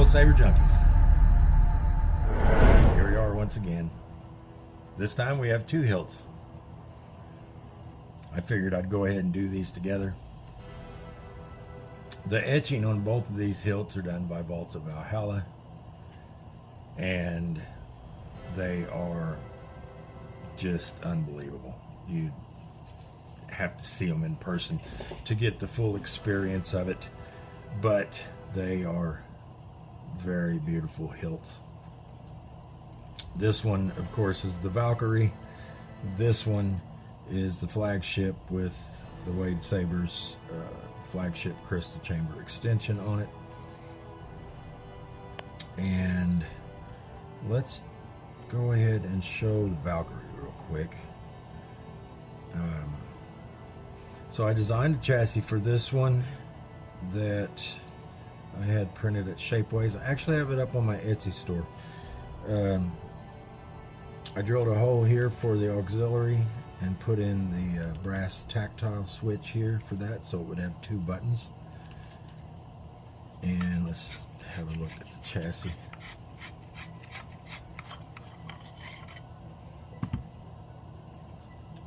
Saber junkies. Here we are once again. This time we have two hilts. I figured I'd go ahead and do these together. The etching on both of these hilts are done by Vaults of Valhalla, and they are just unbelievable. You have to see them in person to get the full experience of it, but they are very beautiful hilts. This one, of course, is the Valkyrie. This one is the Flagship with the Wade Sabers Flagship crystal chamber extension on it. And let's go ahead and show the Valkyrie real quick. So I designed a chassis for this one that I had printed at Shapeways. I actually have it up on my Etsy store. I drilled a hole here for the auxiliary and put in the brass tactile switch here for that, so it would have two buttons. And let's just have a look at the chassis.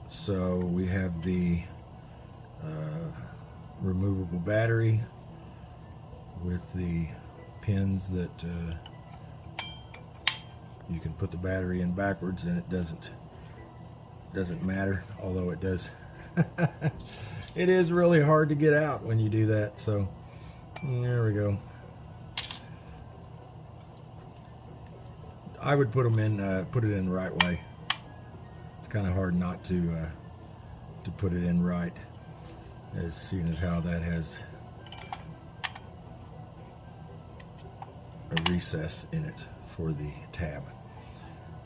So we have the removable battery with the pins that you can put the battery in backwards, and it doesn't matter, although it does. It is really hard to get out when you do that. So there we go. I would put them in, put it in the right way. It's kind of hard not to put it in right, as seen as how that has a recess in it for the tab.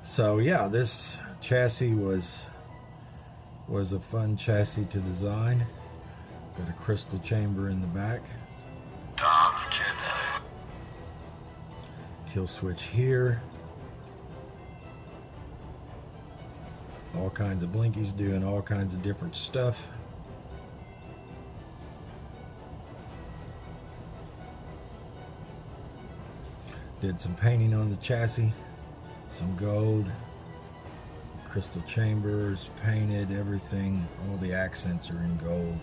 So yeah, this chassis was a fun chassis to design. Got a crystal chamber in the back. Kill switch here. All kinds of blinkies doing all kinds of different stuff. Did some painting on the chassis, some gold, crystal chambers, painted everything. All the accents are in gold.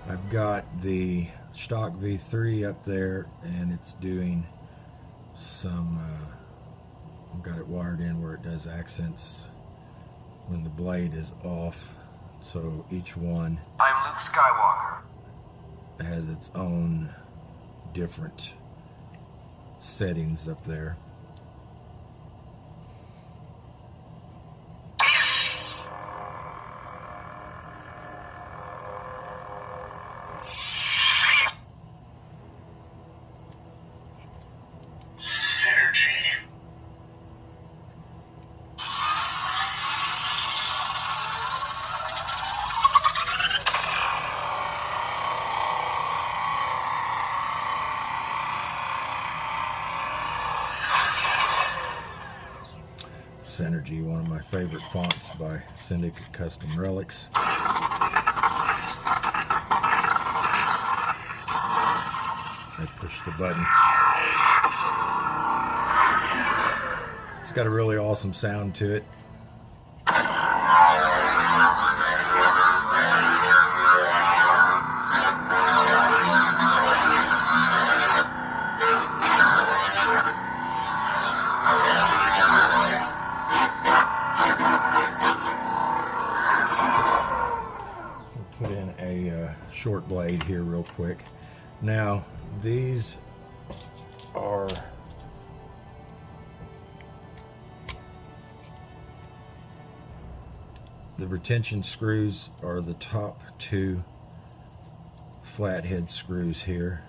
I've got the stock V3 up there, and it's doing some, I've got it wired in where it does accents when the blade is off. So each one, I'm Luke Skywalker, has its own different settings up there. Synergy, one of my favorite fonts by Syndicate Custom Relics. I push the button. It's got a really awesome sound to it. Short blade here real quick. Now these are the retention screws, are the top two flathead screws here.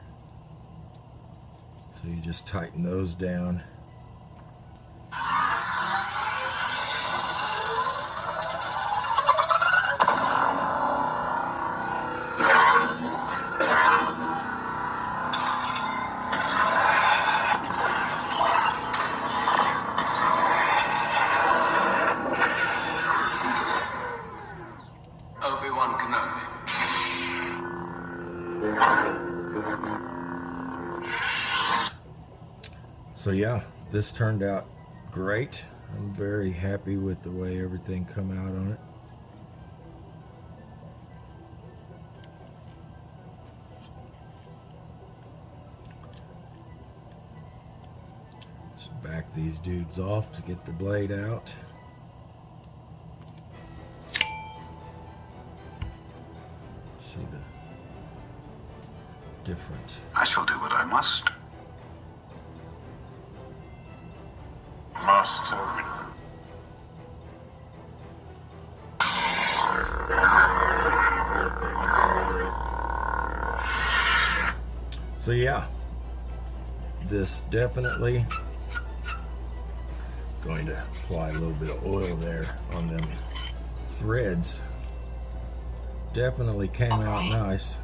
So you just tighten those down. So yeah, this turned out great. I'm very happy with the way everything come out on it. Just back these dudes off to get the blade out. See the different. I shall do what I must. So yeah, this definitely going to apply a little bit of oil there on them threads. Definitely came out nice.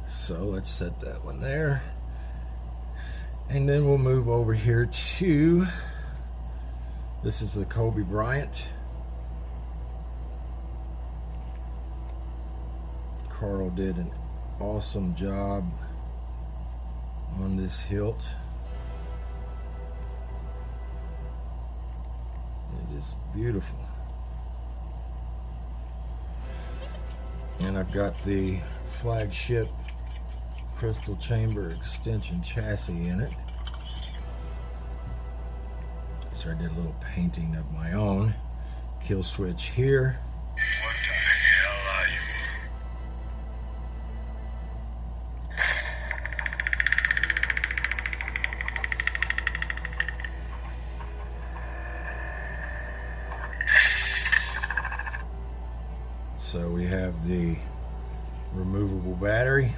So let's set that one there. And then we'll move over here to, this is the Kobe Bryant. Carl did an awesome job on this hilt. It is beautiful. And I've got the Flagship crystal chamber extension chassis in it. So I did a little painting of my own. Kill switch here. What the hell are you? So we have the removable battery.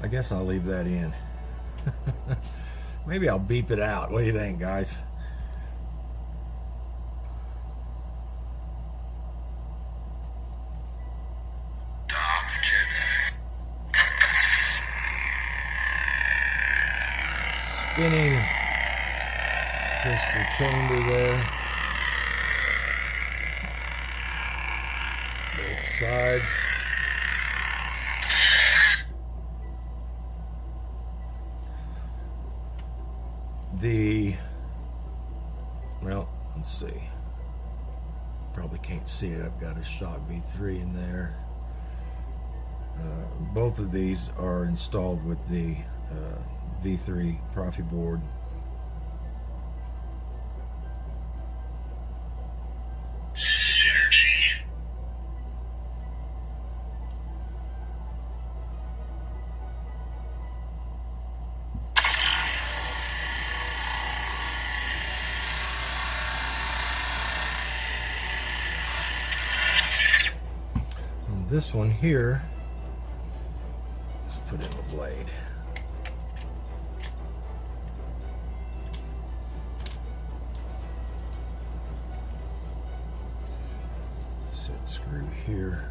I guess I'll leave that in. Maybe I'll beep it out. What do you think, guys? Spinning crystal chamber there. Both sides. Well, let's see. Probably can't see it. I've got a Shock V3 in there. Both of these are installed with the V3 Profi board. Synergy. And this one here, let's put in the blade. Screw here.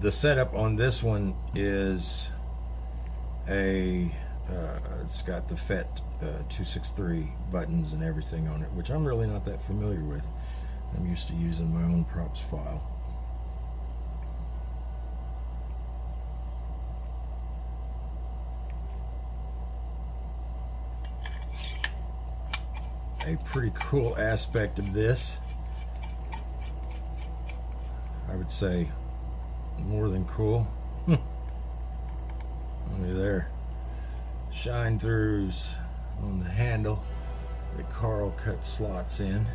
The setup on this one is it's got the FET 263 buttons and everything on it, which I'm really not that familiar with. I'm used to using my own props file. A pretty cool aspect of this I would say more than cool. Look at there. Shine throughs on the handle that Carl cut slots in.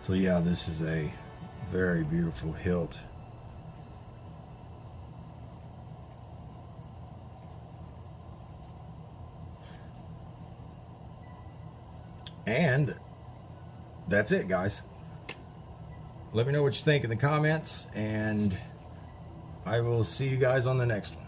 So yeah, this is a very beautiful hilt. And that's it, guys. Let me know what you think in the comments, and I will see you guys on the next one.